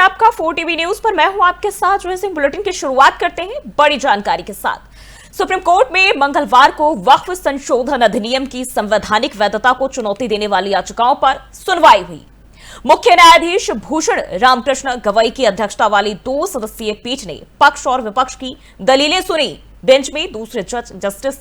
आपका 4 TV news पर। मैं हूं आपके साथ जो है बुलेटिन की शुरुआत करते हैं बड़ी जानकारी के साथ। सुप्रीम कोर्ट में मंगलवार को वक्फ संशोधन अधिनियम की संवैधानिक वैधता को चुनौती देने वाली याचिकाओं पर सुनवाई हुई। मुख्य न्यायाधीश भूषण रामकृष्ण गवई की अध्यक्षता वाली 2 सदस्यीय पीठ ने पक्ष और विपक्ष की दलीलें सुनी। बेंच में दूसरे जज जस्टिस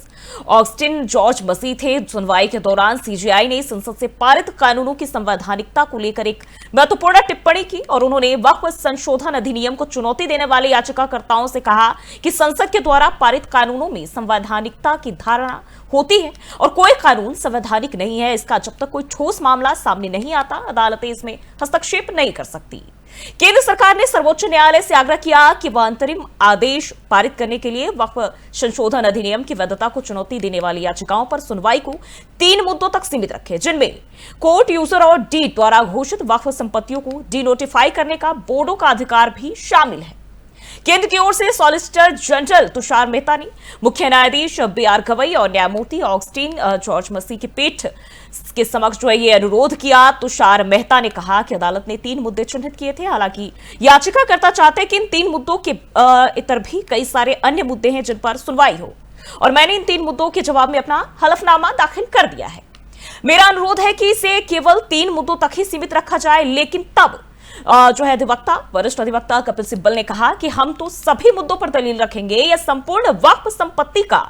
ऑगस्टिन जॉर्ज मसीह थे। सुनवाई के दौरान सीजेआई ने संसद से पारित कानूनों की संवैधानिकता को लेकर एक महत्वपूर्ण टिप्पणी की और उन्होंने वक्फ संशोधन अधिनियम को चुनौती देने वाले याचिकाकर्ताओं से कहा कि संसद के द्वारा पारित कानूनों में संवैधानिकता की धारणा होती है और कोई कानून संवैधानिक नहीं है। इसका जब तक कोई ठोस मामला सामने नहीं आता, अदालतें इसमें हस्तक्षेप नहीं कर सकती। केंद्र सरकार ने सर्वोच्च न्यायालय से आग्रह किया कि वह अंतरिम आदेश पारित करने के लिए वक्फ संशोधन अधिनियम की वैधता को चुनौती देने वाली याचिकाओं पर सुनवाई को 3 मुद्दों तक सीमित रखे, जिनमें कोर्ट यूजर और डीड द्वारा घोषित वक्फ संपत्तियों को डिनोटिफाई करने का बोर्डों का अधिकार भी शामिल है। केंद्र की ओर से सॉलिसिटर जनरल तुषार मेहता ने मुख्य न्यायाधीश बीआर गवई और न्यायमूर्ति ऑगस्टिन जॉर्ज मसीह की पीठ के समक्ष जो है ये अनुरोध किया। तुषार मेहता ने कहा कि अदालत ने 3 मुद्दे चिन्हित किए थे। हालांकि याचिकाकर्ता चाहते हैं कि इन 3 मुद्दों के इतर भी कई सारे अन्य मुद्दे हैं जिन पर सुनवाई हो, और मैंने इन 3 मुद्दों के जवाब में अपना हलफनामा दाखिल कर दिया है। मेरा अनुरोध है कि इसे केवल 3 मुद्दों तक ही सीमित रखा जाए, लेकिन तब जो है अधिवक्ता, वरिष्ठ अधिवक्ता कपिल सिब्बल ने कहा कि हम तो सभी मुद्दों पर दलील रखेंगे। यह संपूर्ण वक्फ संपत्ति का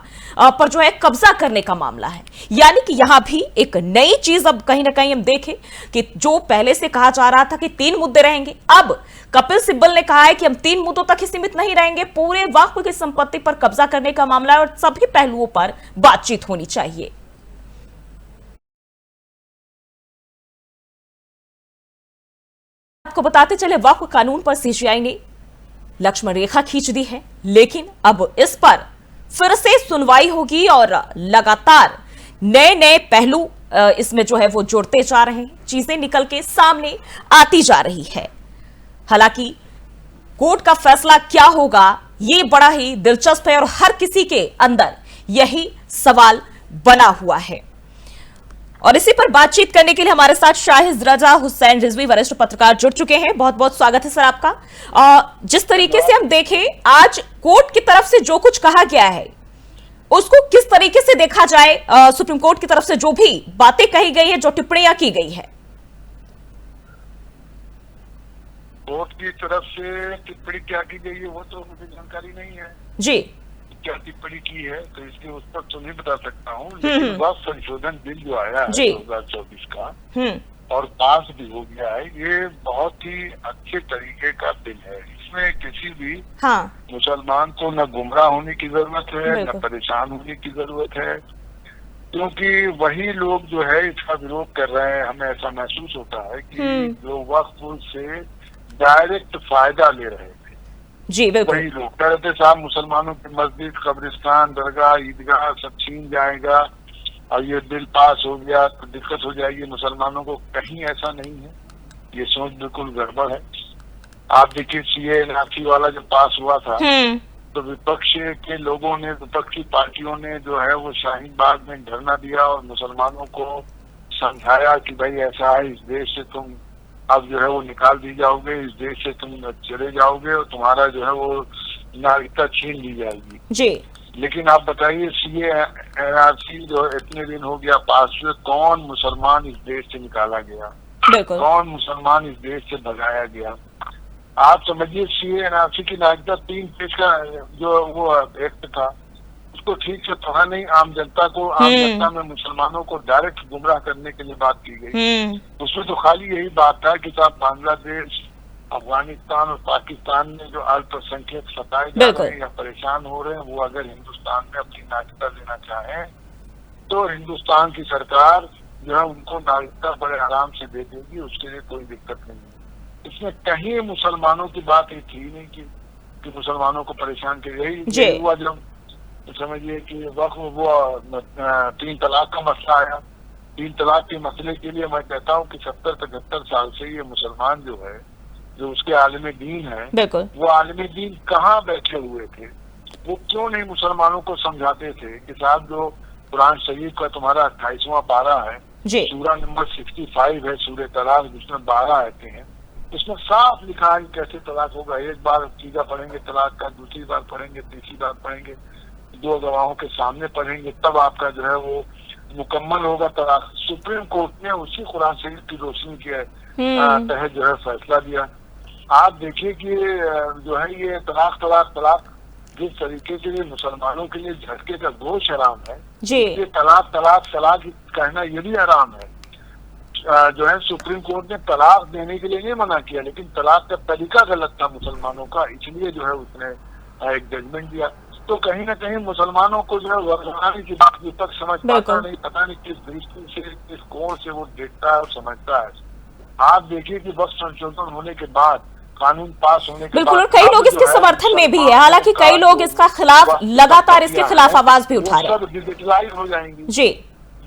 पर जो है कब्जा करने का मामला है। यानी कि यहां भी एक नई चीज अब कहीं ना कहीं हम देखें कि जो पहले से कहा जा रहा था कि 3 मुद्दे रहेंगे, अब कपिल सिब्बल ने कहा है कि हम 3 मुद्दों तक ही सीमित नहीं रहेंगे। पूरे वक्फ की संपत्ति पर कब्जा करने का मामला है और सभी पहलुओं पर बातचीत होनी चाहिए। आपको बताते चले, वक्फ कानून पर सीजेआई ने लक्ष्मण रेखा खींच दी है, लेकिन अब इस पर फिर से सुनवाई होगी और लगातार नए नए पहलू इसमें जो है वो जुड़ते जा रहे हैं, चीजें निकल के सामने आती जा रही है। हालांकि कोर्ट का फैसला क्या होगा ये बड़ा ही दिलचस्प है और हर किसी के अंदर यही सवाल बना हुआ है। और इसी पर बातचीत करने के लिए हमारे साथ शाहिद रजा हुसैन रिजवी वरिष्ठ पत्रकार जुड़ चुके हैं। बहुत बहुत स्वागत है सर आपका। जिस तरीके से हम देखें, आज कोर्ट की तरफ से जो कुछ कहा गया है उसको किस तरीके से देखा जाए? सुप्रीम कोर्ट की तरफ से जो भी बातें कही गई है, जो टिप्पणियां की गई है, कोर्ट की तरफ से टिप्पणी क्या की गई है वो तो मुझे जानकारी नहीं है जी। क्या टिप्पणी की है तो इसके उस पर तो नहीं बता सकता हूँ। लेकिन वह संशोधन बिल जो आया है 2024 का और पास भी हो गया है, ये बहुत ही अच्छे तरीके का बिल है। इसमें किसी भी मुसलमान को न गुमराह होने की जरूरत है, न परेशान होने की जरूरत है, क्योंकि वही लोग जो है इसका विरोध कर रहे हैं। हमें ऐसा महसूस होता है कि जो वक्फ से डायरेक्ट फायदा ले रहे थे जी, वही लोग कह रहे थे साहब मुसलमानों की मस्जिद, कब्रिस्तान, दरगाह, ईदगाह सब छीन जाएगा और ये बिल पास हो गया तो दिक्कत हो जाएगी मुसलमानों को। कहीं ऐसा नहीं है, ये सोच बिल्कुल गड़बड़ है। आप देखिए सीए एनआरसी वाला जब पास हुआ था तो विपक्ष के लोगों ने, विपक्षी पार्टियों ने जो है वो शाहीन बाग में धरना दिया और मुसलमानों को समझाया कि भाई ऐसा है, इस देश से तुम अब जो है वो निकाल दी जाओगे, इस देश से तुम चले जाओगे और तुम्हारा जो है वो नागरिकता छीन ली जाएगी जी। लेकिन आप बताइए सीए एनआरसी जो इतने दिन हो गया पास हुए, कौन मुसलमान इस देश से निकाला गया, कौन मुसलमान इस देश से भगाया गया? आप समझिए सीए एनआरसी की नागरिकता 3 पेज का जो वो एक्ट था उसको ठीक से पढ़ा नहीं। आम जनता को, आम जनता में मुसलमानों को डायरेक्ट गुमराह करने के लिए बात की गई। उसमें तो खाली यही बात था कि साहब बांग्लादेश, अफगानिस्तान और पाकिस्तान में जो अल्पसंख्यक सताए जा रहे हैं या परेशान हो रहे हैं, वो अगर हिंदुस्तान में अपनी नागरिकता लेना चाहें तो हिंदुस्तान की सरकार जो है उनको नागरिकता बड़े आराम से दे देगी, उसके लिए कोई दिक्कत नहीं है। इसमें कहीं मुसलमानों की बात ही थी नहीं कि मुसलमानों को परेशान की गई। हुआ जब समझिए कि वक्त वो 3 तलाक का मसला आया। 3 तलाक के मसले के लिए मैं कहता हूँ कि 70-75 साल से ये मुसलमान जो है, जो उसके आलिम दीन है, वो आलिम दीन कहाँ बैठे हुए थे? वो क्यों नहीं मुसलमानों को समझाते थे कि साहब जो कुरान शरीफ का तुम्हारा 28वां पारा है, सूरा नंबर 65 है, सूरह तलाक, जिसमें 12 आयतें हैं, इसमें साफ लिखा है कि कैसे तलाक होगा। एक बार चीजा पढ़ेंगे तलाक का, दूसरी बार पढ़ेंगे, तीसरी बार पढ़ेंगे, 2 गवाहों के सामने पढ़ेंगे, तब आपका जो है वो मुकम्मल होगा तलाक। सुप्रीम कोर्ट ने उसी कुरान शरीफ की रोशनी के तहत जो है फैसला दिया। आप देखिए कि जो है ये तलाक तलाक तलाक जिस तरीके से ये मुसलमानों के लिए झटके का गोश हराम है, ये तलाक तलाक तलाक कहना ये भी हराम है। जो है सुप्रीम कोर्ट ने तलाक देने के लिए नहीं मना किया, लेकिन तलाक का तरीका गलत था मुसलमानों का, इसलिए जो है उसने एक जजमेंट दिया। तो कहीं ना कहीं मुसलमानों को जो है वर्गवानी की बात विपक्ष समझ पाता नहीं, पता नहीं किस दृष्टि से, किस कोण से वो देखता है और समझता है। आप देखिए कि वक्त संशोधन होने के बाद, कानून पास होने के बिल्कुल, और कई लोग इसके समर्थन में भी है, हालांकि कई लोग इसका खिलाफ लगातार इसके खिलाफ आवाज भी उठा रहे हैं। सब डिजिटलाइज हो जाएंगी जी,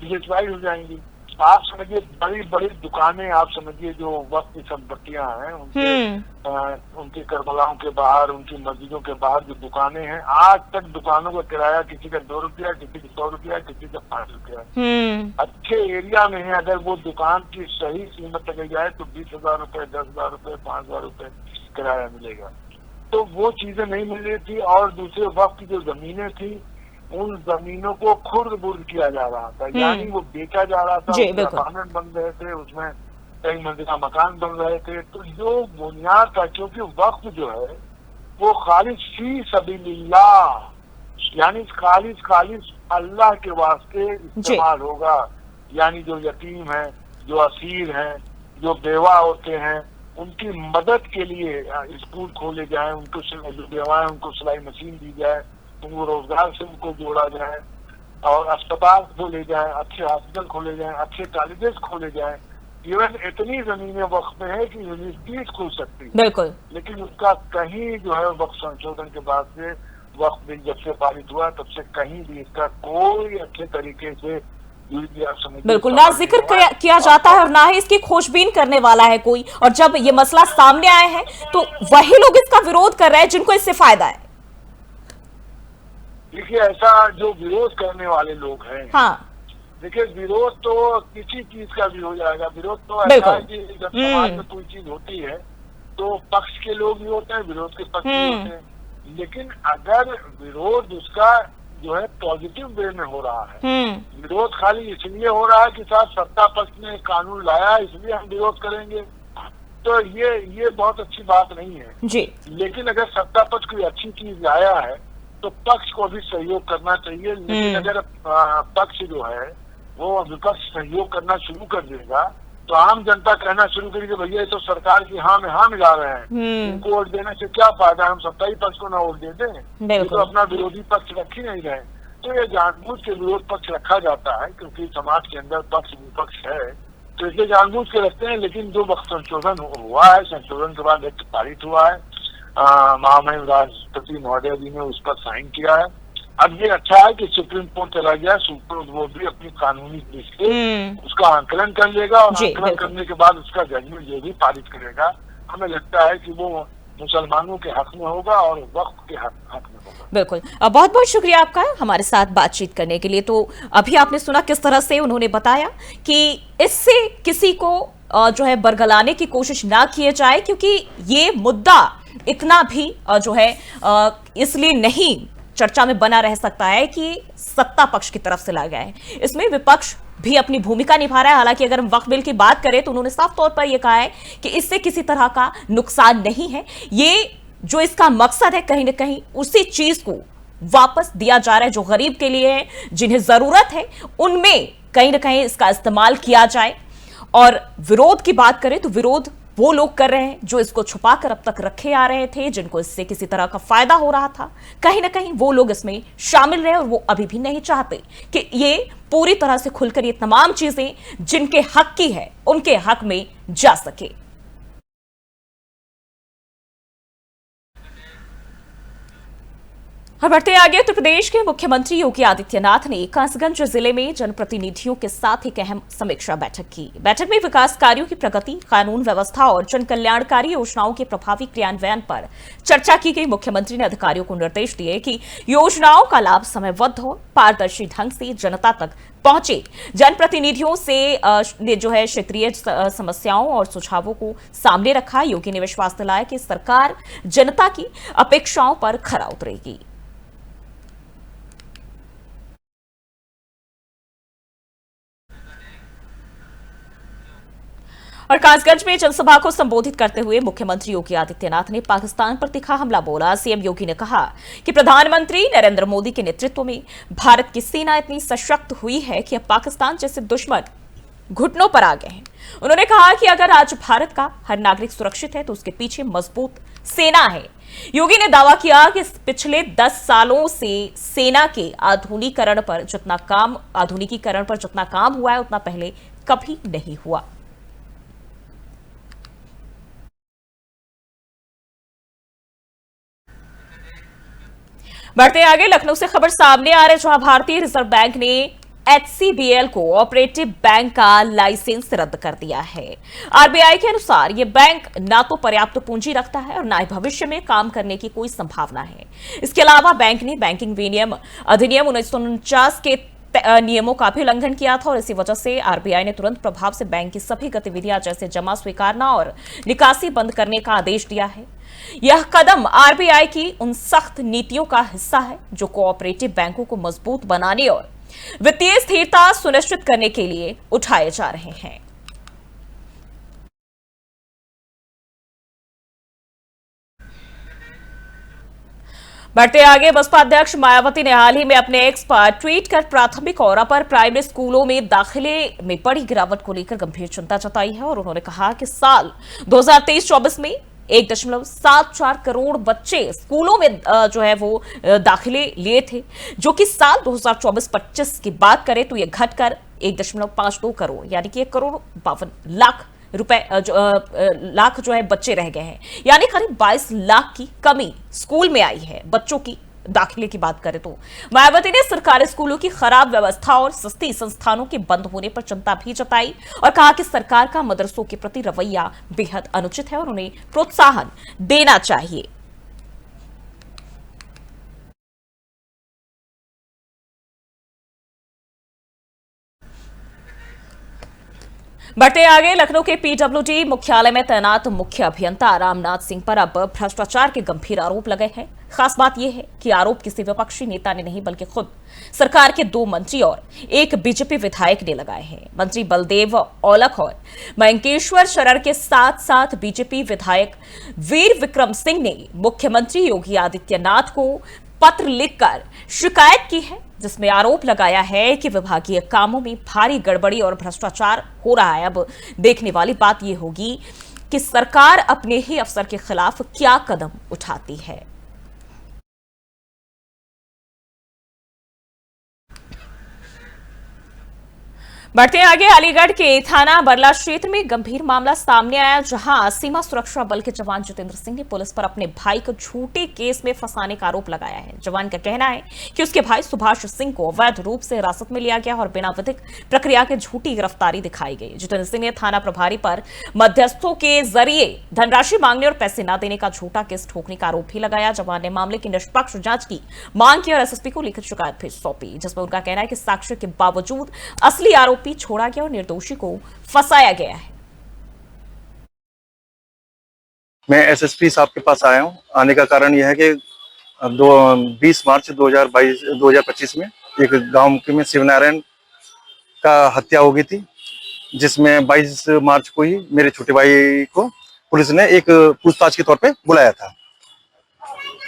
डिजिटलाइज हो जाएंगी। आप समझिए बड़ी बड़ी दुकानें, आप समझिए जो वक्त की संपत्तियां हैं उनके करबलाओं के बाहर, उनकी मस्जिदों के बाहर जो दुकानें हैं, आज तक दुकानों का किराया किसी का 2 रुपया, किसी का 100 रुपया, किसी का 5 रुपया। अच्छे एरिया में है, अगर वो दुकान की सही कीमत लगाई जाए तो 20,000 रुपए, 10,000 रुपए, 5,000 रुपए किराया मिलेगा। तो वो चीजें नहीं मिल रही थी। और दूसरे वक्त की जो जमीनें थी, उन जमीनों को खुर्द बुर्द किया जा रहा था, यानी वो बेचा जा रहा था, अपार्टमेंट बन रहे थे, उसमें कई मंजिला मकान बन रहे थे। तो जो बुनियाद था, क्योंकि वक्त जो है वो खालिस फी सबीलिल्लाह, यानी खालिस अल्लाह के वास्ते इस्तेमाल होगा। यानी जो यतीम है, जो असीर हैं, जो बेवा होते हैं, उनकी मदद के लिए स्कूल खोले जाए, उनको जो बेवाएं उनको सिलाई मशीन दी जाए, उनको रोजगार से उनको जोड़ा जाए, और अस्पताल खोले जाए, अच्छे हॉस्पिटल खोले जाए, अच्छे कॉलेजेस खोले जाए। इवन इतनी जमीनें वक्त में है कि यूनिवर्सिटीज खुल सकती है, बिल्कुल, लेकिन उसका कहीं जो है वक्त संशोधन के बाद से, वक्त बिल जब से पारित हुआ तब से कहीं भी इसका कोई अच्छे तरीके से बिल्कुल ना जिक्र किया जाता है और ना ही इसकी खोजबीन करने वाला है कोई। और जब ये मसला सामने आया है तो वही लोग इसका विरोध कर रहे हैं जिनको इससे फायदा है। देखिए, ऐसा जो विरोध करने वाले लोग हैं, देखिए विरोध तो किसी चीज का भी हो जाएगा। विरोध तो ऐसा है कि जब समाज में कोई चीज होती है तो पक्ष के लोग भी होते हैं, विरोध के पक्ष भी होते हैं। लेकिन अगर विरोध उसका जो है पॉजिटिव वे में हो रहा है, विरोध खाली इसलिए हो रहा है कि साहब सत्ता पक्ष ने कानून लाया इसलिए हम विरोध करेंगे, तो ये बहुत अच्छी बात नहीं है जी। लेकिन अगर सत्ता पक्ष कोई अच्छी चीज लाया है तो पक्ष को भी सहयोग करना चाहिए। लेकिन अगर पक्ष जो है वो विपक्ष सहयोग करना शुरू कर देगा तो आम जनता कहना शुरू करेगी भैया ये तो सरकार की हाँ में हाँ मिला रहे हैं, इनको वोट देने से क्या फायदा, हम सत्ताई पक्ष को ना वोट दे दें, ये तो अपना विरोधी पक्ष रख ही नहीं रहे। तो ये जानबूझ के विरोध पक्ष रखा जाता है क्योंकि समाज के अंदर पक्ष विपक्ष है, तो इसलिए जानबूझ के रखते हैं। लेकिन जो वक्त संशोधन हुआ है, संशोधन के बाद एक पारित हुआ है, महामहिम राष्ट्रपति महोदय जी ने उस पर साइन किया है। अब ये अच्छा है कि सुप्रीम कोर्ट चला गया, सुप्रीम कोर्ट भी अपनी कानूनी दृष्टि से उसका आंकलन कर लेगा और आंकलन करने के बाद उसका जजमेंट जो भी पारित करेगा, हमें लगता है कि वो मुसलमानों के हक में होगा और वक्त के हक में होगा। बिल्कुल, बहुत बहुत शुक्रिया आपका हमारे साथ बातचीत करने के लिए। तो अभी आपने सुना किस तरह से उन्होंने बताया कि इससे किसी को जो है बरगलाने की कोशिश ना किए जाए, क्योंकि ये मुद्दा इतना भी जो है इसलिए नहीं चर्चा में बना रह सकता है कि सत्ता पक्ष की तरफ से लाया गया है, इसमें विपक्ष भी अपनी भूमिका निभा रहा है। हालांकि अगर हम वक्फ बिल की बात करें तो उन्होंने साफ तौर पर यह कहा है कि इससे किसी तरह का नुकसान नहीं है, ये जो इसका मकसद है कहीं ना कहीं उसी चीज को वापस दिया जा रहा है जो गरीब के लिए है, जिन्हें जरूरत है उनमें कहीं ना कहीं इसका इस्तेमाल किया जाए। और विरोध की बात करें तो विरोध वो लोग कर रहे हैं जो इसको छुपाकर अब तक रखे आ रहे थे, जिनको इससे किसी तरह का फायदा हो रहा था, कहीं ना कहीं वो लोग इसमें शामिल रहे और वो अभी भी नहीं चाहते कि ये पूरी तरह से खुलकर ये तमाम चीजें जिनके हक की है उनके हक में जा सके। और बढ़ते आगे, उत्तर प्रदेश के मुख्यमंत्री योगी आदित्यनाथ ने कासगंज जिले में जनप्रतिनिधियों के साथ एक अहम समीक्षा बैठक की। बैठक में विकास कार्यों की प्रगति, कानून व्यवस्था और जन कल्याणकारी योजनाओं के प्रभावी क्रियान्वयन पर चर्चा की गई। मुख्यमंत्री ने अधिकारियों को निर्देश दिए कि योजनाओं का लाभ समयबद्ध हो, पारदर्शी ढंग से जनता तक पहुंचे। जनप्रतिनिधियों से जो है क्षेत्रीय समस्याओं और सुझावों को सामने रखा। योगी ने विश्वास दिलाया कि सरकार जनता की अपेक्षाओं पर खरा उतरेगी। और कासगंज में जनसभा को संबोधित करते हुए मुख्यमंत्री योगी आदित्यनाथ ने पाकिस्तान पर तीखा हमला बोला। सीएम योगी ने कहा कि प्रधानमंत्री नरेंद्र मोदी के नेतृत्व में भारत की सेना इतनी सशक्त हुई है कि अब पाकिस्तान जैसे दुश्मन घुटनों पर आ गए हैं। उन्होंने कहा कि अगर आज भारत का हर नागरिक सुरक्षित है तो उसके पीछे मजबूत सेना है। योगी ने दावा किया कि पिछले 10 सालों से सेना के आधुनिकीकरण पर जितना काम हुआ है उतना पहले कभी नहीं हुआ। बढ़ते आगे, लखनऊ से खबर सामने आ रही है जहां भारतीय रिजर्व बैंक ने HCBL को ऑपरेटिव बैंक का लाइसेंस रद्द कर दिया है। आरबीआई के अनुसार यह बैंक ना तो पर्याप्त पूंजी रखता है और ना ही भविष्य में काम करने की कोई संभावना है। इसके अलावा बैंक ने बैंकिंग विनियम अधिनियम 1949 के नियमों का भी उल्लंघन किया था और इसी वजह से आरबीआई ने तुरंत प्रभाव से बैंक की सभी गतिविधियां जैसे जमा स्वीकारना और निकासी बंद करने का आदेश दिया है। यह कदम आरबीआई की उन सख्त नीतियों का हिस्सा है जो कोऑपरेटिव बैंकों को मजबूत बनाने और वित्तीय स्थिरता सुनिश्चित करने के लिए उठाए जा रहे हैं। बढ़ते आगे, बसपा अध्यक्ष मायावती ने हाल ही में अपने एक्स पर ट्वीट कर प्राथमिक और अपर प्राइमरी स्कूलों में दाखिले में बड़ी गिरावट को लेकर गंभीर चिंता जताई है और उन्होंने कहा कि साल 2023-24 में 1.74 करोड़ बच्चे स्कूलों में जो है वो दाखिले लिए थे, जो कि साल 2024-25 की बात करें तो ये घटकर 1.52 करोड़ यानी कि 1,52,00,000 रुपए लाख जो है बच्चे रह गए हैं। यानी करीब 22 लाख की कमी स्कूल में आई है। बच्चों की दाखिले की बात करें तो मायावती ने सरकारी स्कूलों की खराब व्यवस्था और सस्ती संस्थानों के बंद होने पर चिंता भी जताई और कहा कि सरकार का मदरसों के प्रति रवैया बेहद अनुचित है और उन्हें प्रोत्साहन देना चाहिए। बढ़ते आगे, लखनऊ के पीडब्ल्यूडी मुख्यालय में तैनात मुख्य अभियंता रामनाथ सिंह पर अब भ्रष्टाचार के गंभीर आरोप लगे हैं। खास बात यह है कि आरोप किसी विपक्षी नेता ने नहीं बल्कि खुद सरकार के 2 मंत्री और एक बीजेपी विधायक ने लगाए हैं। मंत्री बलदेव औलख और मयंकेश्वर शरर के साथ साथ बीजेपी विधायक वीर विक्रम सिंह ने मुख्यमंत्री योगी आदित्यनाथ को पत्र लिखकर शिकायत की है, जिसमें आरोप लगाया है कि विभागीय कामों में भारी गड़बड़ी और भ्रष्टाचार हो रहा है। अब देखने वाली बात यह होगी कि सरकार अपने ही अफसर के खिलाफ क्या कदम उठाती है। बढ़ते आगे, अलीगढ़ के थाना बरला क्षेत्र में गंभीर मामला सामने आया, जहां सीमा सुरक्षा बल के जवान जितेंद्र सिंह ने पुलिस पर अपने भाई को झूठे केस में फंसाने का आरोप लगाया है। जवान का कहना है कि उसके भाई सुभाष सिंह को अवैध रूप से हिरासत में लिया गया और बिना विधिक प्रक्रिया के झूठी गिरफ्तारी दिखाई गई। जितेंद्र सिंह ने थाना प्रभारी पर मध्यस्थों के जरिए धनराशि मांगने और पैसे न देने का झूठा केस ठोकने का आरोप भी लगाया। जवान ने मामले की निष्पक्ष जांच की मांग की और एसएसपी को लिखित शिकायत भी सौंपी, जिसमें उनका कहना है कि साक्ष्य के बावजूद असली आरोप छोड़ा गया और निर्दोषी को फंसाया गया है। मैं एसएसपी साहब के पास आया हूं। आने का कारण यह है कि 20 मार्च 2025 में एक गांव में शिवनारायण का हत्या हो गई थी, जिसमें 22 मार्च को ही मेरे छोटे भाई को पुलिस ने एक पूछताछ के तौर पे बुलाया था।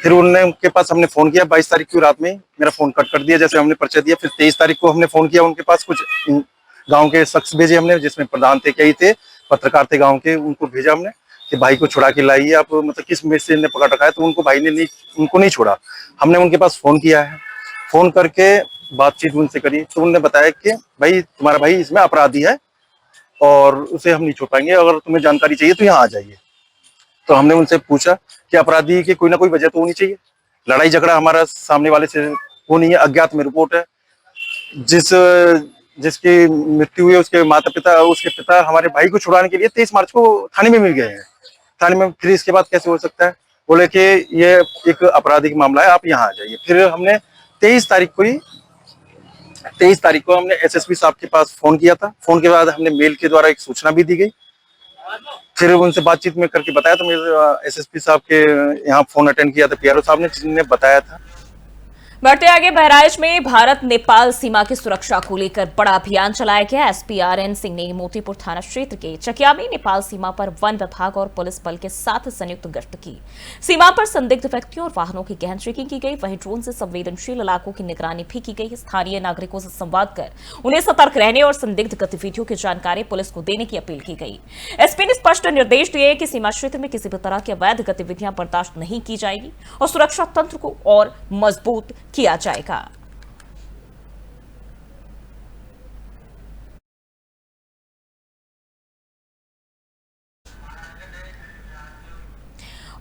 फिर उनके पास हमने फोन किया। 22 तारीख की रात में मेरा फोन कट कर दिया जैसे हमने पर्चा दिया। फिर 23 तारीख को हमने फोन किया, उनके पास कुछ गांव के शख्स भेजे हमने, जिसमें प्रधान थे, कई थे, पत्रकार थे गांव के। उनको भेजा हमने कि भाई को छुड़ा के लाइए आप, मतलब किस मैसेज ने पकड़ रखा है। तो उनको भाई ने उनको नहीं छोड़ा। हमने उनके पास फोन किया है, फोन करके बातचीत उनसे करी तो उन्होंने बताया कि भाई तुम्हारा भाई इसमें अपराधी है और उसे हम नहीं छोड़ पाएंगे, अगर तुम्हें जानकारी चाहिए तो यहाँ आ जाइए। तो हमने उनसे पूछा कि अपराधी की कोई ना कोई वजह तो होनी चाहिए, लड़ाई झगड़ा हमारा सामने वाले से वो नहीं है, अज्ञात में रिपोर्ट है। जिसकी मृत्यु हुई है उसके माता पिता, उसके पिता हमारे भाई को छुड़ाने के लिए 23 मार्च को थाने में मिल गए हैं। थाने में फिर इसके बाद कैसे हो सकता है, बोले कि ये एक आपराधिक मामला है, आप यहाँ आ जाइए। फिर हमने 23 तारीख को हमने एसएसपी साहब के पास फोन किया था। फोन के बाद हमने मेल के द्वारा एक सूचना भी दी गई। फिर उनसे बातचीत में करके बताया, तो मेरे एसएसपी साहब के यहाँ फोन अटेंड किया था पीआरओ साहब ने, जिन्होंने बताया था। बढ़ते आगे, बहराइच में भारत नेपाल सीमा की सुरक्षा को लेकर बड़ा अभियान चलाया गया। एसपी आरएन सिंह ने मोतीपुर थाना क्षेत्र के चकिया में नेपाल सीमा पर वन विभाग और पुलिस बल के साथ संयुक्त गश्त की। सीमा पर संदिग्ध व्यक्तियों और वाहनों की गहन चेकिंग की गई। वहीं ड्रोन से संवेदनशील इलाकों की निगरानी भी की गई। स्थानीय नागरिकों से संवाद कर उन्हें सतर्क रहने और संदिग्ध गतिविधियों की जानकारी पुलिस को देने की अपील की गई। एसपी ने स्पष्ट निर्देश दिए कि सीमा क्षेत्र में किसी भी तरह की अवैध गतिविधियां बर्दाश्त नहीं की जाएगी और सुरक्षा तंत्र को और मजबूत किया जाएगा।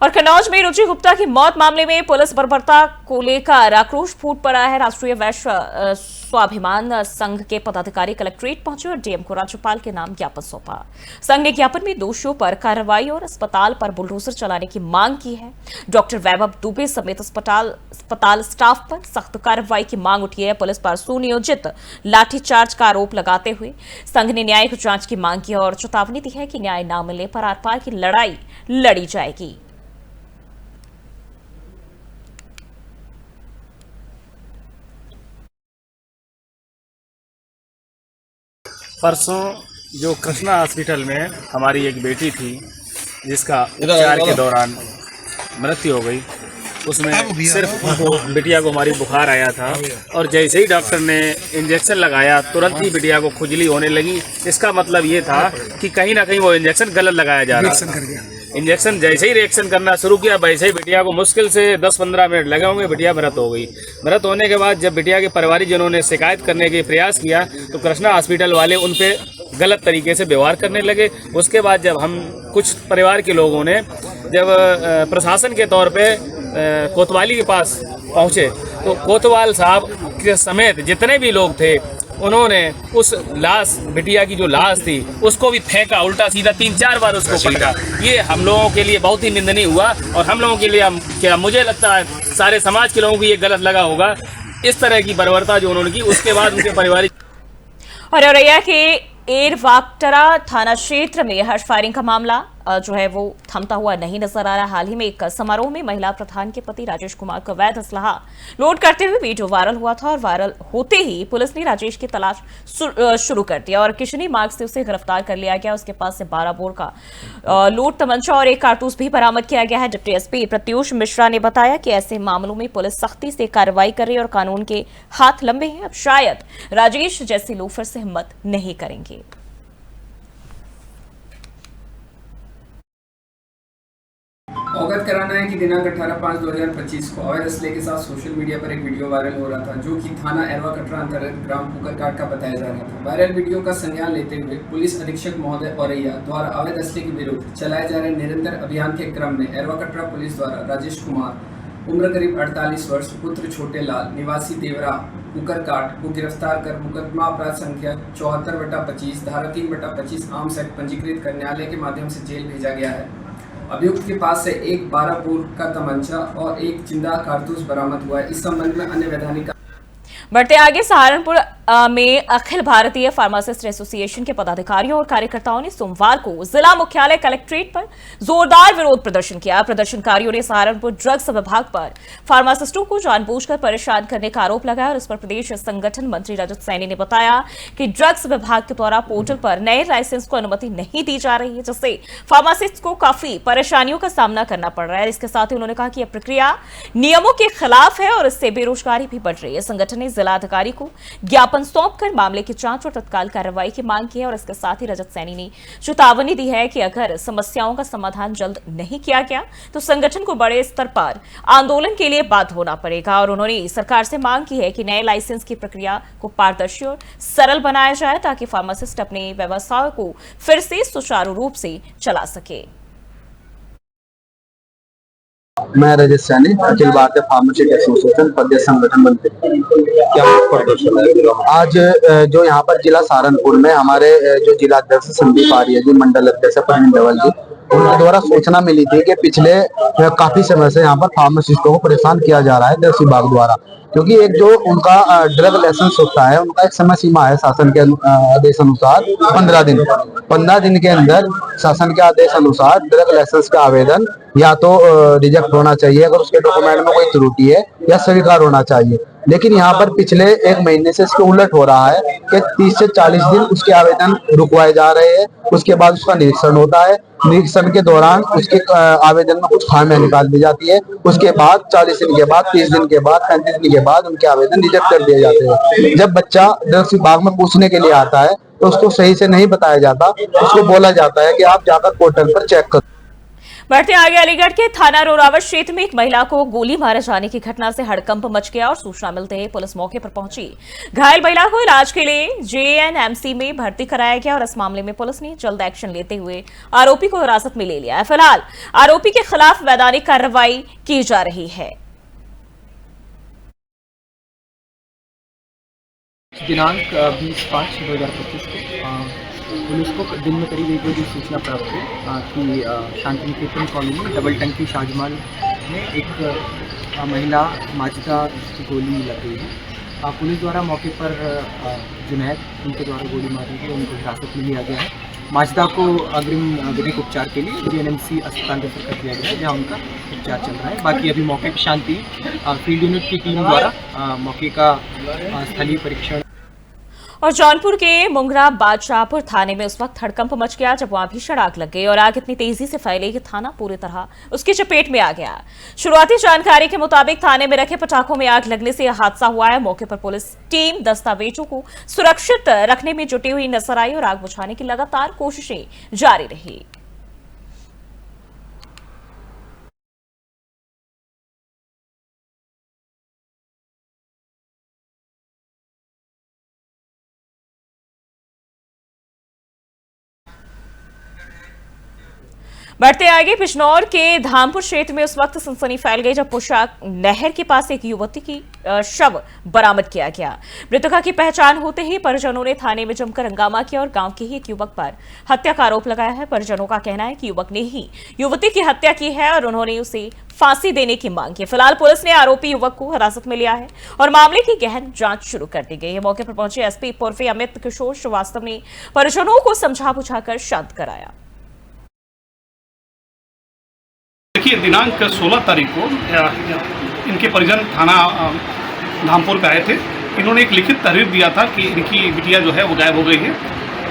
और कन्नौज में रुचि गुप्ता की मौत मामले में पुलिस बर्बरता को लेकर आक्रोश फूट पड़ा है। राष्ट्रीय वैश्य स्वाभिमान संघ के पदाधिकारी कलेक्ट्रेट पहुंचे और डीएम को राज्यपाल के नाम ज्ञापन सौंपा। संघ ने ज्ञापन में दोषियों पर कार्रवाई और अस्पताल पर बुलडोजर चलाने की मांग की है। डॉक्टर वैभव दुबे समेत अस्पताल स्टाफ पर सख्त कार्रवाई की मांग उठी है। पुलिस पर सुनियोजित लाठीचार्ज का आरोप लगाते हुए संघ ने न्यायिक जांच की मांग की और चेतावनी दी है कि न्याय न मिलने पर आर पार की लड़ाई लड़ी जाएगी। परसों जो कृष्णा हॉस्पिटल में हमारी एक बेटी थी जिसका उपचार के दौरान मृत्यु हो गई, उसमें सिर्फ उनको बिटिया को हमारी बुखार आया था और जैसे ही डॉक्टर ने इंजेक्शन लगाया तुरंत ही बिटिया को खुजली होने लगी। इसका मतलब ये था कि कहीं ना कहीं वो इंजेक्शन गलत लगाया जा रहा था। इंजेक्शन जैसे ही रिएक्शन करना शुरू किया वैसे ही बिटिया को मुश्किल से 10-15 मिनट लगे होंगे, बिटिया मृत हो गई। मृत होने के बाद जब बिटिया के परिवारजनों ने शिकायत करने के प्रयास किया तो कृष्णा हॉस्पिटल वाले उन पे गलत तरीके से व्यवहार करने लगे। उसके बाद जब हम कुछ परिवार के लोगों ने जब प्रशासन के तौर पे कोतवाली के पास पहुंचे तो कोतवाल साहब के समेत जितने भी लोग थे उन्होंने उस लाश, बिटिया की जो लाश थी उसको भी फेंका, उल्टा सीधा 3-4 बार उसको पीटा। ये हम लोगों के लिए बहुत ही निंदनीय हुआ और हम लोगों के लिए क्या मुझे लगता है सारे समाज के लोगों को ये गलत लगा होगा इस तरह की बर्बरता जो उन्होंने की। उसके बाद उनके परिवार और औरैया के एरवाकटरा थाना क्षेत्र में हर्ष फायरिंग का मामला जो है वो थमता हुआ नहीं नजर आ रहा। हाल ही में एक समारोह में महिला प्रधान के पति राजेश कुमार को अवैध असलहा लोड करते हुए वीडियो वायरल हुआ था और वायरल होते ही पुलिस ने राजेश की तलाश शुरू कर दिया और किशनी मार्ग से उसे गिरफ्तार कर लिया गया। उसके पास से 12 बोर का लोड तमंचा और एक कारतूस भी बरामद किया गया है। डिप्टी एसपी प्रत्युष मिश्रा ने बताया कि ऐसे मामलों में पुलिस सख्ती से कार्रवाई कर रही है और कानून के हाथ लंबे हैं। अब शायद राजेश जैसे लोग फिर से हिम्मत नहीं करेंगे। अवगत कराना है कि दिनांक 18/5/2025 को अवैध असले के साथ सोशल मीडिया पर एक वीडियो वायरल हो रहा था जो कि थाना एरवाकटरा अंतर्गत ग्राम पुकरकाट का बताया जा रहा था। वायरल वीडियो का संज्ञान लेते हुए पुलिस अधीक्षक महोदय औरैया द्वारा अवैध असले के विरुद्ध चलाए जा रहे निरंतर अभियान के क्रम में एरवाकटरा पुलिस द्वारा राजेश कुमार उम्र करीब 48 वर्ष पुत्र छोटे लाल निवासी देवरा पुकरकाट को गिरफ्तार कर मुकदमा अपराध संख्या 74/25 धारा 3/25 आर्म्स एक्ट पंजीकृत कर न्यायालय के माध्यम से जेल भेजा गया है। अभियुक्त के पास से एक 12 बोर का तमंचा और एक जिंदा कारतूस बरामद हुआ है। इस संबंध में अन्य वैधानिक बढ़ते आगे, सहारनपुर में अखिल भारतीय फार्मासिस्ट एसोसिएशन के पदाधिकारियों और कार्यकर्ताओं ने सोमवार को जिला मुख्यालय कलेक्ट्रेट पर जोरदार विरोध प्रदर्शन किया। प्रदर्शनकारियों ने सहारनपुर ड्रग्स विभाग पर फार्मासिस्टों को जानबूझकर परेशान करने का आरोप लगाया और इस पर प्रदेश संगठन मंत्री रजत सैनी ने बताया कि ड्रग्स विभाग के द्वारा पोर्टल पर नए लाइसेंस को अनुमति नहीं दी जा रही है, जिससे फार्मासिस्ट को काफी परेशानियों का सामना करना पड़ रहा है। इसके साथ ही उन्होंने कहा कि यह प्रक्रिया नियमों के खिलाफ है और इससे बेरोजगारी भी बढ़ रही है। संगठन ने जिलाधिकारी को ज्ञापन सौंपकर मामले की जांच और तत्काल कार्रवाई की मांग की है और इसके साथ ही रजत सैनी ने चेतावनी दी है कि अगर समस्याओं का समाधान जल्द नहीं किया गया तो संगठन को बड़े स्तर पर आंदोलन के लिए बाध्य होना पड़ेगा। और उन्होंने सरकार से मांग की है कि नए लाइसेंस की प्रक्रिया को पारदर्शी और सरल बनाया जाए ताकि फार्मासिस्ट अपने व्यवसाय को फिर से सुचारू रूप से चला सके। मैं रजत सैनी, अखिल भारतीय फार्मासिस्ट एसोसिएशन प्रदेश संगठन मंत्री। क्या प्रदर्शन है आज जो यहाँ पर जिला सहारनपुर में हमारे जो जिला अध्यक्ष संदीप आर्य जी, मंडल अध्यक्ष प्रवीण डवल जी, उनके द्वारा सूचना मिली थी कि पिछले काफी समय से यहाँ पर फार्मासिस्टों को परेशान किया जा रहा है कृषि विभाग द्वारा, क्योंकि एक जो उनका ड्रग लाइसेंस होता है, उनका एक समय सीमा है शासन के आदेश अनुसार 15 दिन। 15 दिन के अंदर शासन के आदेश अनुसार ड्रग लाइसेंस का आवेदन या तो रिजेक्ट होना चाहिए अगर उसके डॉक्यूमेंट में कोई त्रुटि है, या स्वीकार होना चाहिए। लेकिन यहाँ पर पिछले 1 महीने से इसके उलट हो रहा है कि 30 से 40 दिन उसके आवेदन रुकवाए जा रहे हैं। उसके बाद उसका निरीक्षण होता है, निरीक्षण के दौरान उसके आवेदन में कुछ खामियां निकाल दी जाती है। उसके बाद 40 दिन के बाद, 30 दिन के बाद, 35 दिन के बाद उनके आवेदन रिजेक्ट कर दिए जाते हैं। जब बच्चा ड्रग्स विभाग में पूछने के लिए आता है तो उसको सही से नहीं बताया जाता, उसको बोला जाता है कि आप जाकर पोर्टल पर चेक करो। बढ़ते आगे, अलीगढ़ के थाना रोरावत क्षेत्र में एक महिला को गोली मारे जाने की घटना से हड़कंप मच गया और सूचना मिलते ही पुलिस मौके पर पहुंची। घायल महिला को इलाज के लिए JNMC में भर्ती कराया गया और इस मामले में पुलिस ने जल्द एक्शन लेते हुए आरोपी को हिरासत में ले लिया है। फिलहाल आरोपी के खिलाफ वैधानिक कार्रवाई की जा रही है। दिनांक 20/5/2025 को पुलिस को दिन में करीब 1 बजे सूचना प्राप्त हुई कि शांति निकेतन कॉलोनी डबल टंकी शाजमाल में एक महिला माजिदा की गोली लग गई है। पुलिस द्वारा मौके पर जुनैद उनके द्वारा गोली मारी गई, उनको हिरासत में लिया गया है। माजिदा को अग्रिम विधिक उपचार के लिए JNMC अस्पताल रेफर कर दिया गया है, जहाँ उनका उपचार चल रहा है। बाकी अभी मौके की शांति फील्ड यूनिट की टीम द्वारा मौके का स्थलीय परीक्षण। और जौनपुर के मुंगरा बादशाहपुर थाने में उस वक्त हड़कंप मच गया जब वहां भीषण आग लग गई और आग इतनी तेजी से फैली कि थाना पूरी तरह उसकी चपेट में आ गया। शुरुआती जानकारी के मुताबिक थाने में रखे पटाखों में आग लगने से यह हादसा हुआ है। मौके पर पुलिस टीम दस्तावेजों को सुरक्षित रखने में जुटी हुई नजर आई और आग बुझाने की लगातार कोशिशें जारी रही। बढ़ते आगे, बिजनौर के धामपुर क्षेत्र में उस वक्त सनसनी फैल गई जब पोशाक नहर के पास एक युवती की शव बरामद किया गया। मृतका की पहचान होते ही परिजनों ने थाने में जमकर हंगामा किया और गांव के ही एक युवक पर हत्या का आरोप लगाया है। परिजनों का कहना है कि युवक ने ही युवती की हत्या की है और उन्होंने उसे फांसी देने की मांग की। फिलहाल पुलिस ने आरोपी युवक को हिरासत में लिया है और मामले की गहन जांच शुरू कर दी गई है। मौके पर पहुंचे SP पूर्वी अमित किशोर श्रीवास्तव ने परिजनों को समझा बुझाकर शांत कराया। देखिए, दिनांक 16 तारीख को इनके परिजन थाना धामपुर पे आए थे। इन्होंने एक लिखित तहरीर दिया था कि इनकी बिटिया जो है वो गायब हो गई है।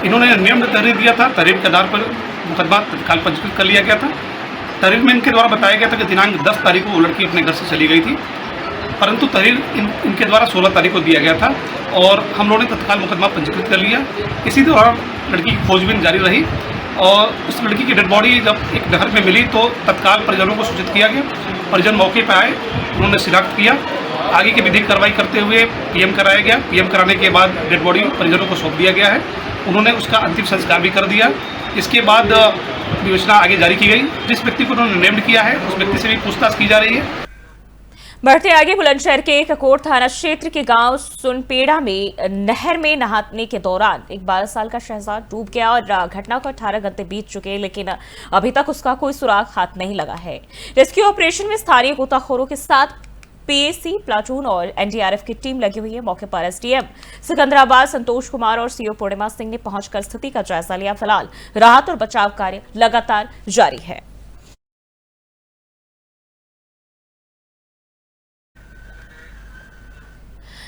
इन्होंने नियम तहरीर दिया था। तहरीर के आधार पर मुकदमा तत्काल पंजीकृत कर लिया गया था। तहरीर में इनके द्वारा बताया गया था कि दिनांक 10 तारीख को वो लड़की अपने घर से चली गई थी, परंतु तहरीर इनके द्वारा 16 तारीख को दिया गया था और हम लोगों ने तत्काल मुकदमा पंजीकृत कर लिया। इसी दौरान लड़की की खोजबीन जारी रही और उस लड़की की डेड बॉडी जब एक नहर में मिली तो तत्काल परिजनों को सूचित किया गया। परिजन मौके पर आए, उन्होंने शिनाख्त किया। आगे की विधिक कार्रवाई करते हुए PM कराया गया। PM कराने के बाद डेड बॉडी परिजनों को सौंप दिया गया है। उन्होंने उसका अंतिम संस्कार भी कर दिया। इसके बाद विवेचना आगे जारी की गई। जिस व्यक्ति को उन्होंने नेम्ड किया है उस व्यक्ति से भी पूछताछ की जा रही है। बढ़ते आगे, बुलंदशहर के ककोर थाना क्षेत्र के गांव सुनपेड़ा में नहर में नहाने के दौरान एक 12 साल का शहजाद डूब गया और घटना को 18 घंटे बीत चुके, लेकिन अभी तक उसका कोई सुराग हाथ नहीं लगा है। रेस्क्यू ऑपरेशन में स्थानीय गोताखोरों के साथ PAC प्लाटून और NDRF की टीम लगी हुई है। मौके पर SDM सिकंदराबाद संतोष कुमार और CO पूर्णिमा सिंह ने पहुंचकर स्थिति का जायजा लिया। फिलहाल राहत और बचाव कार्य लगातार जारी है।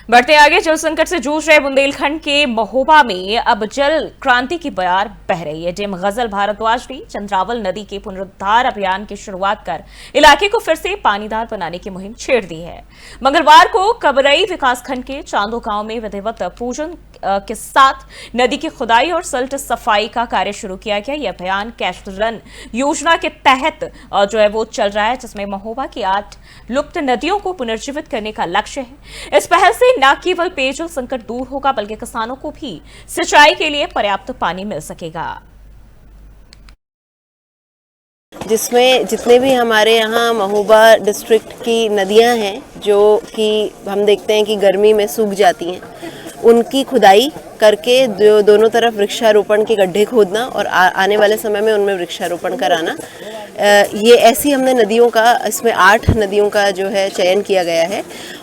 बढ़ते आगे, जल संकट से जूझ रहे बुंदेलखंड के महोबा में अब जल क्रांति की बयार बह रही है। डीएम गजल भारद्वाज ने चंद्रावल नदी के पुनरुद्धार अभियान की शुरुआत कर इलाके को फिर से पानीदार बनाने की मुहिम छेड़ दी है। मंगलवार को कबरई विकासखंड के चांदो गांव में विधिवत पूजन के साथ नदी की खुदाई और सल्ट सफाई का कार्य शुरू किया गया। यह अभियान कैश रन योजना के तहत जो है वो चल रहा है, जिसमें महोबा की 8 लुप्त नदियों को पुनर्जीवित करने का लक्ष्य है। इस पहल से न केवल पेयजल संकट दूर होगा बल्कि किसानों को भी सिंचाई के लिए पर्याप्त पानी मिल सकेगा। जिसमें जितने भी हमारे यहाँ महोबा डिस्ट्रिक्ट की नदियाँ हैं जो कि हम देखते हैं कि गर्मी में सूख जाती हैं, उनकी खुदाई करके जो दोनों तरफ वृक्षारोपण के गड्ढे खोदना और आने वाले समय में उनमें वृक्षारोपण कराना, ये ऐसी हमने नदियों का, इसमें 8 नदियों का जो है चयन किया गया है।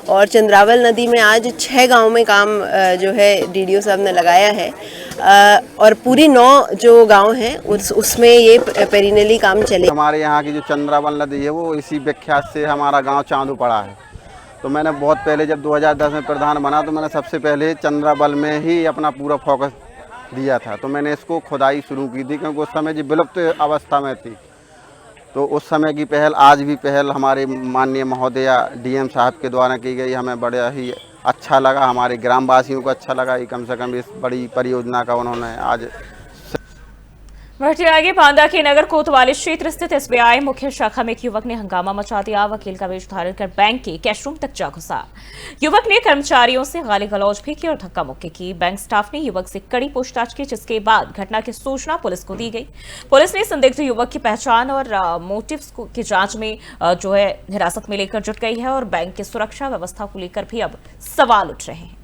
और चंद्रावल नदी में आज 6 गांव में काम जो है डीडीओ साहब ने लगाया है, और पूरी 9 जो गांव हैं उसमें ये पेरिनेली काम चले। हमारे यहाँ की जो चंद्रावल नदी है वो इसी विख्यात से हमारा गाँव चांदू पड़ा है। तो मैंने बहुत पहले जब 2010 में प्रधान बना तो मैंने सबसे पहले चंद्रावल में ही अपना पूरा फोकस दिया था। तो मैंने इसको खुदाई शुरू की थी क्योंकि उस समय जो विलुप्त अवस्था में थी। तो उस समय की पहल, आज भी पहल हमारे माननीय महोदया डीएम साहब के द्वारा की गई। हमें बड़ा ही अच्छा लगा, हमारे ग्रामवासियों को अच्छा लगा कि कम से कम इस बड़ी परियोजना का उन्होंने आज। बढ़ते आगे, बांदा के नगर कोतवाली क्षेत्र स्थित एसबीआई मुख्य शाखा में एक युवक ने हंगामा मचा दिया। वकील का वेश धारण कर बैंक के कैश रूम तक जा घुसा। युवक ने कर्मचारियों से गाली गलौज भी की और धक्का मुक्की की। बैंक स्टाफ ने युवक से कड़ी पूछताछ की, जिसके बाद घटना की सूचना पुलिस को दी गई। पुलिस ने संदिग्ध युवक की पहचान और मोटिव्स की जांच में जो है हिरासत में लेकर जुट गई है और बैंक की सुरक्षा व्यवस्था को लेकर भी अब सवाल उठ रहे हैं।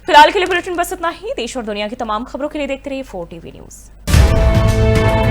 फिलहाल के लिए बुलेटिन बस इतना ही। देश और दुनिया की तमाम खबरों के लिए देखते रहिए 4TV न्यूज।